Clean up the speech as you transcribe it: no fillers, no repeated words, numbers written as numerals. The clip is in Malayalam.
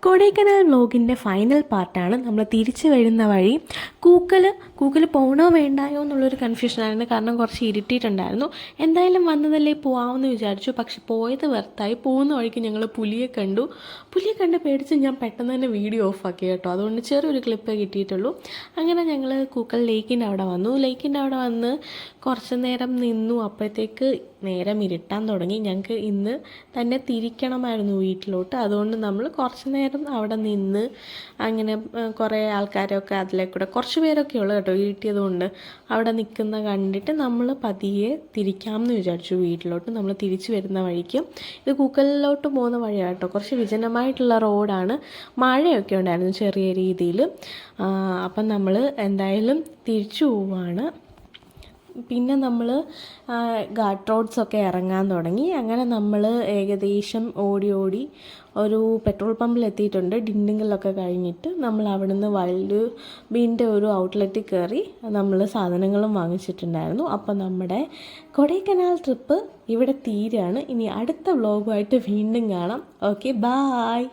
കൊടൈക്കനാൽ വ്ലോഗിൻ്റെ ഫൈനൽ പാർട്ടാണ്. നമ്മൾ തിരിച്ചു വരുന്ന വഴി കൂക്കൽ പോകണോ വേണ്ടായോ എന്നുള്ളൊരു കൺഫ്യൂഷനായിരുന്നു. കാരണം കുറച്ച് ഇരുട്ടിയിട്ടുണ്ടായിരുന്നു. എന്തായാലും വന്നതല്ലേ പോവാമെന്ന് വിചാരിച്ചു. പക്ഷെ പോയത് വെറുത്തായി. പോകുന്ന വഴിക്ക് ഞങ്ങൾ പുലിയെ കണ്ട് പേടിച്ച് ഞാൻ പെട്ടെന്ന് തന്നെ വീഡിയോ ഓഫാക്കി കേട്ടോ. അതുകൊണ്ട് ചെറിയൊരു ക്ലിപ്പേ കിട്ടിയിട്ടുള്ളൂ. അങ്ങനെ ഞങ്ങൾ കൂക്കൽ ലേക്കിൻ്റെ അവിടെ വന്നു. ലേക്കിൻ്റെ അവിടെ വന്ന് കുറച്ച് നേരം നിന്നു. അപ്പോഴത്തേക്ക് നേരം ഇരുട്ടാൻ തുടങ്ങി. ഞങ്ങൾക്ക് ഇന്ന് തന്നെ തിരിക്കണമായിരുന്നു വീട്ടിലോട്ട്. അതുകൊണ്ട് നമ്മൾ കുറച്ച് നേരം അവിടെ നിന്ന് അങ്ങനെ കുറേ ആൾക്കാരൊക്കെ അതിലേക്കൂടെ കുറച്ച് പേരൊക്കെ ഉള്ളു കേട്ടോ ഇരുട്ടിയതുകൊണ്ട്. അവിടെ നിൽക്കുന്ന കണ്ടിട്ട് നമ്മൾ പതിയെ തിരിക്കാമെന്ന് വിചാരിച്ചു വീട്ടിലോട്ട്. നമ്മൾ തിരിച്ചു വരുന്ന വഴിക്ക് ഇത് കൂക്കലിലോട്ട് പോകുന്ന വഴിയാണ് കേട്ടോ. കുറച്ച് വിജനമായിട്ടുള്ള റോഡാണ്. മഴയൊക്കെ ഉണ്ടായിരുന്നു ചെറിയ രീതിയിൽ. അപ്പം നമ്മൾ എന്തായാലും തിരിച്ചു പോവാണ്. പിന്നെ നമ്മൾ ഗാട്ട് റോഡ്സൊക്കെ ഇറങ്ങാൻ തുടങ്ങി. അങ്ങനെ നമ്മൾ ഏകദേശം ഓടി ഒരു പെട്രോൾ പമ്പിൽ എത്തിയിട്ടുണ്ട്. ഡിണ്ടിങ്ങലൊക്കെ കഴിഞ്ഞിട്ട് നമ്മൾ അവിടുന്ന് വൈൽഡ് ബീൻ്റെ ഒരു ഔട്ട്ലെറ്റിൽ കയറി നമ്മൾ സാധനങ്ങളും വാങ്ങിച്ചിട്ടുണ്ടായിരുന്നു. അപ്പോൾ നമ്മുടെ കൊടൈക്കനാൽ ട്രിപ്പ് ഇവിടെ തീരാണ്. ഇനി അടുത്ത വ്ലോഗുമായിട്ട് വീണ്ടും കാണാം. Okay, bye.